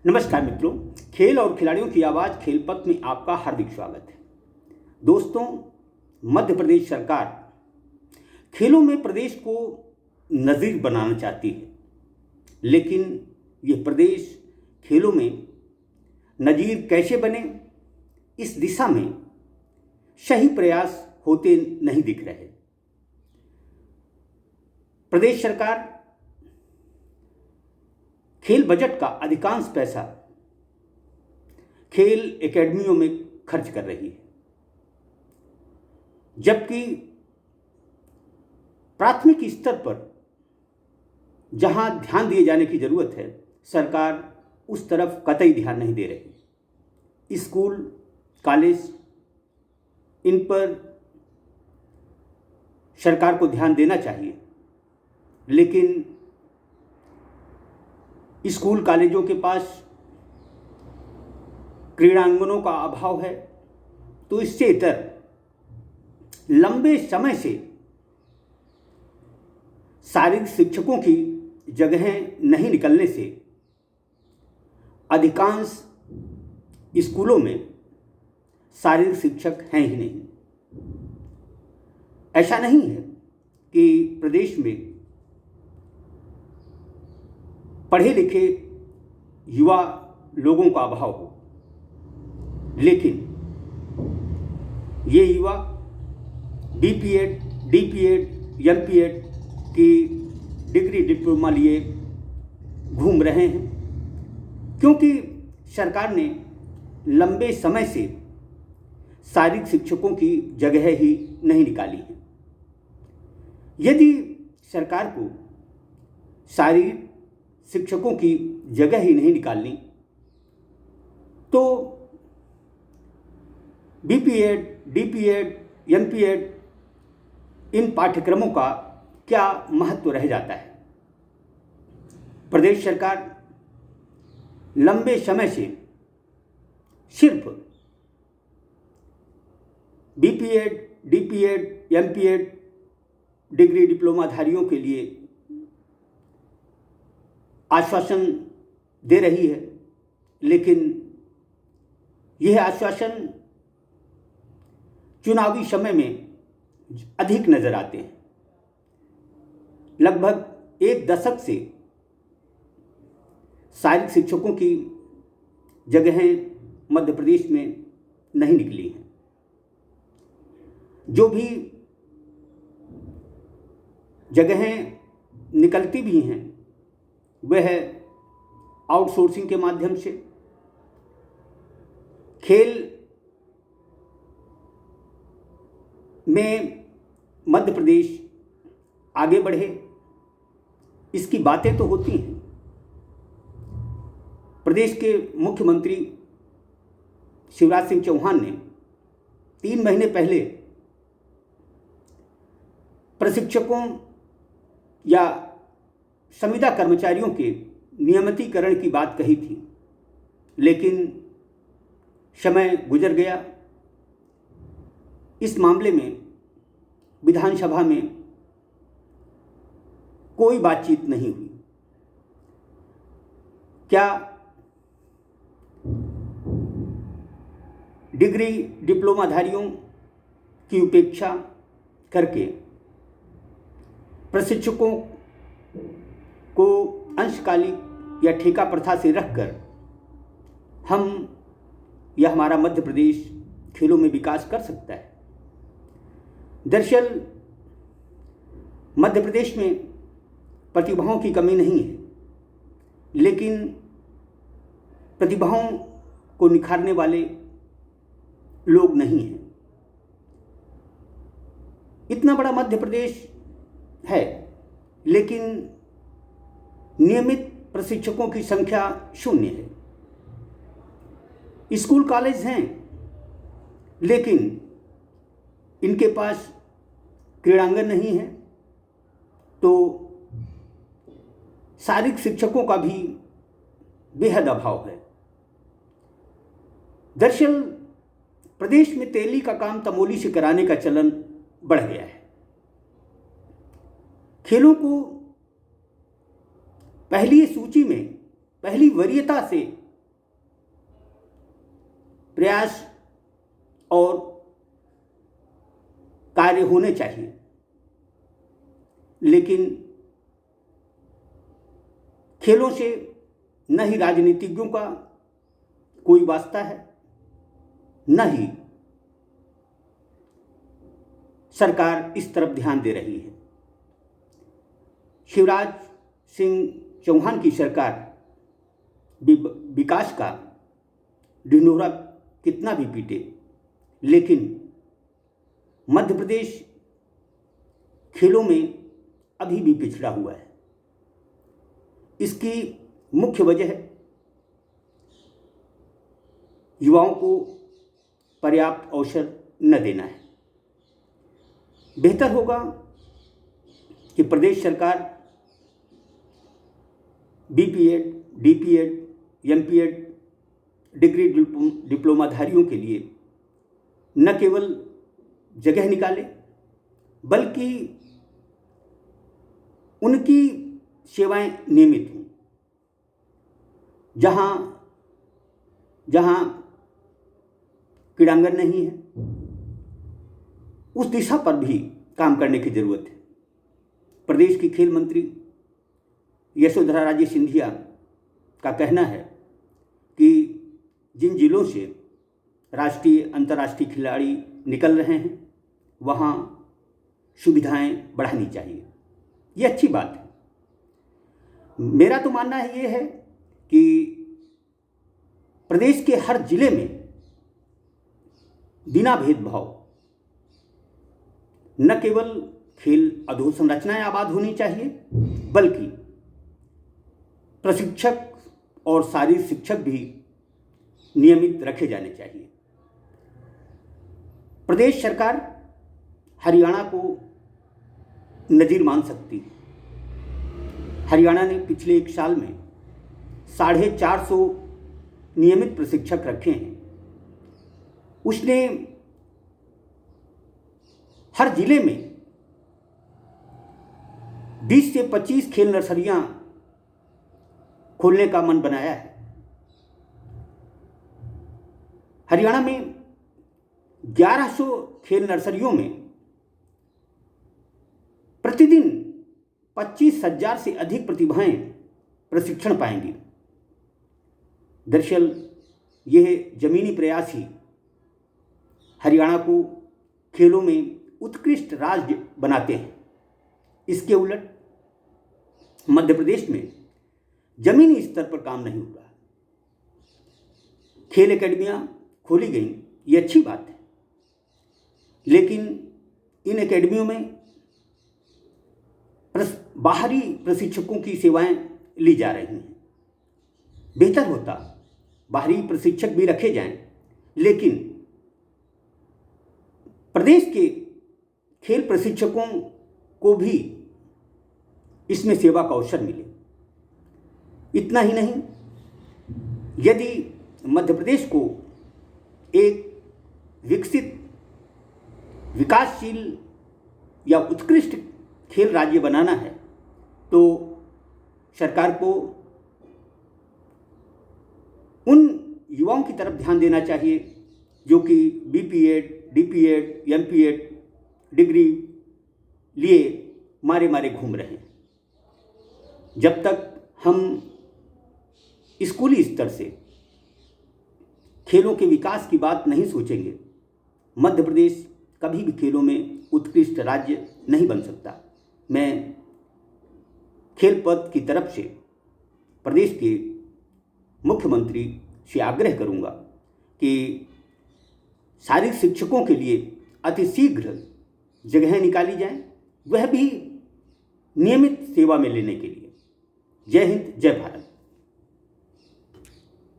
नमस्कार मित्रों, खेल और खिलाड़ियों की आवाज़ खेल पथ में आपका हार्दिक स्वागत है। दोस्तों, मध्य प्रदेश सरकार खेलों में प्रदेश को नज़ीर बनाना चाहती है, लेकिन ये प्रदेश खेलों में नज़ीर कैसे बने, इस दिशा में सही प्रयास होते नहीं दिख रहे। प्रदेश सरकार खेल बजट का अधिकांश पैसा खेल एकेडमियों में खर्च कर रही है, जबकि प्राथमिक स्तर पर जहां ध्यान दिए जाने की जरूरत है, सरकार उस तरफ कतई ध्यान नहीं दे रही। स्कूल, कॉलेज, इन पर सरकार को ध्यान देना चाहिए, लेकिन स्कूल कॉलेजों के पास क्रीड़ांगनों का अभाव है, तो इससे इतर लंबे समय से शारीरिक शिक्षकों की जगहें नहीं निकलने से अधिकांश स्कूलों में शारीरिक शिक्षक हैं ही नहीं। ऐसा नहीं है कि प्रदेश में पढ़े लिखे युवा लोगों का अभाव हो, लेकिन ये युवा बीपीएड, डीपीएड, एमपीएड की डिग्री डिप्लोमा लिए घूम रहे हैं, क्योंकि सरकार ने लंबे समय से शारीरिक शिक्षकों की जगह ही नहीं निकाली है। यदि सरकार को शारीरिक शिक्षकों की जगह ही नहीं निकालनी, तो बीपीएड, डीपीएड, एमपीएड इन पाठ्यक्रमों का क्या महत्व रह जाता है। प्रदेश सरकार लंबे समय से सिर्फ बीपीएड, डीपीएड, एमपीएड डिग्री डिप्लोमाधारियों के लिए आश्वासन दे रही है, लेकिन यह आश्वासन चुनावी समय में अधिक नजर आते हैं। लगभग एक दशक से शारीरिक शिक्षकों की जगहें मध्य प्रदेश में नहीं निकली हैं। जो भी जगहें निकलती भी हैं, वह आउटसोर्सिंग के माध्यम से। खेल में मध्य प्रदेश आगे बढ़े, इसकी बातें तो होती हैं। प्रदेश के मुख्यमंत्री शिवराज सिंह चौहान ने 3 महीने पहले प्रशिक्षकों या संविदा कर्मचारियों के नियमितीकरण की बात कही थी, लेकिन समय गुजर गया। इस मामले में विधानसभा में कोई बातचीत नहीं हुई। क्या डिग्री डिप्लोमाधारियों की उपेक्षा करके प्रशिक्षकों को अंशकालिक या ठेका प्रथा से रखकर हमारा मध्य प्रदेश खेलों में विकास कर सकता है? दरअसल मध्य प्रदेश में प्रतिभाओं की कमी नहीं है, लेकिन प्रतिभाओं को निखारने वाले लोग नहीं हैं। इतना बड़ा मध्य प्रदेश है, लेकिन नियमित प्रशिक्षकों की संख्या 0 है। स्कूल कॉलेज हैं, लेकिन इनके पास क्रीड़ांगन नहीं है, तो शारीरिक शिक्षकों का भी बेहद अभाव है। दरअसल प्रदेश में तेली का काम तमोली से कराने का चलन बढ़ गया है। खेलों को पहली सूची में, पहली वरीयता से प्रयास और कार्य होने चाहिए, लेकिन खेलों से न ही राजनीतिज्ञों का कोई वास्ता है, न ही सरकार इस तरफ ध्यान दे रही है। शिवराज सिंह चौहान की सरकार विकास का ढिंढोरा कितना भी पीटे, लेकिन मध्य प्रदेश खेलों में अभी भी पिछड़ा हुआ है। इसकी मुख्य वजह युवाओं को पर्याप्त अवसर न देना है। बेहतर होगा कि प्रदेश सरकार बीपीएड, डीपीएड, एमपीएड डिग्री डिप्लोमाधारियों के लिए न केवल जगह निकाले, बल्कि उनकी सेवाएं नियमित हों। जहां क्रीड़ांगन नहीं है, उस दिशा पर भी काम करने की जरूरत है। प्रदेश की खेल मंत्री यशोधरा राजे सिंधिया का कहना है कि जिन जिलों से राष्ट्रीय अंतर्राष्ट्रीय खिलाड़ी निकल रहे हैं, वहाँ सुविधाएं बढ़ानी चाहिए। ये अच्छी बात है। मेरा तो मानना है ये है कि प्रदेश के हर जिले में बिना भेदभाव न केवल खेल अधोसंरचनाएं आबाद होनी चाहिए, बल्कि प्रशिक्षक और शारीरिक शिक्षक भी नियमित रखे जाने चाहिए। प्रदेश सरकार हरियाणा को नज़ीर मान सकती है। हरियाणा ने पिछले 1 साल में 450 नियमित प्रशिक्षक रखे हैं। उसने हर जिले में 20 से 25 खेल नर्सरियां खोलने का मन बनाया है। हरियाणा में 1100 खेल नर्सरियों में प्रतिदिन 25,000 से अधिक प्रतिभाएं प्रशिक्षण पाएंगी। दरअसल यह जमीनी प्रयास ही हरियाणा को खेलों में उत्कृष्ट राज्य बनाते हैं। इसके उलट मध्य प्रदेश में जमीनी स्तर पर काम नहीं हो रहा। खेल एकेडमियां खोली गई, ये अच्छी बात है, लेकिन इन एकेडमियों में बाहरी प्रशिक्षकों की सेवाएं ली जा रही हैं। बेहतर होता बाहरी प्रशिक्षक भी रखे जाएं, लेकिन प्रदेश के खेल प्रशिक्षकों को भी इसमें सेवा का अवसर मिले। इतना ही नहीं, यदि मध्य प्रदेश को एक विकसित, विकासशील या उत्कृष्ट खेल राज्य बनाना है, तो सरकार को उन युवाओं की तरफ ध्यान देना चाहिए जो कि बीपीएड, डीपीएड, एमपीएड डिग्री लिए मारे मारे घूम रहे हैं। जब तक हम स्कूली स्तर से खेलों के विकास की बात नहीं सोचेंगे, मध्य प्रदेश कभी भी खेलों में उत्कृष्ट राज्य नहीं बन सकता। मैं खेल पद की तरफ से प्रदेश के मुख्यमंत्री से आग्रह करूंगा कि शारीरिक शिक्षकों के लिए अतिशीघ्र जगहें निकाली जाएं, वह भी नियमित सेवा में लेने के लिए। जय हिंद, जय भारत।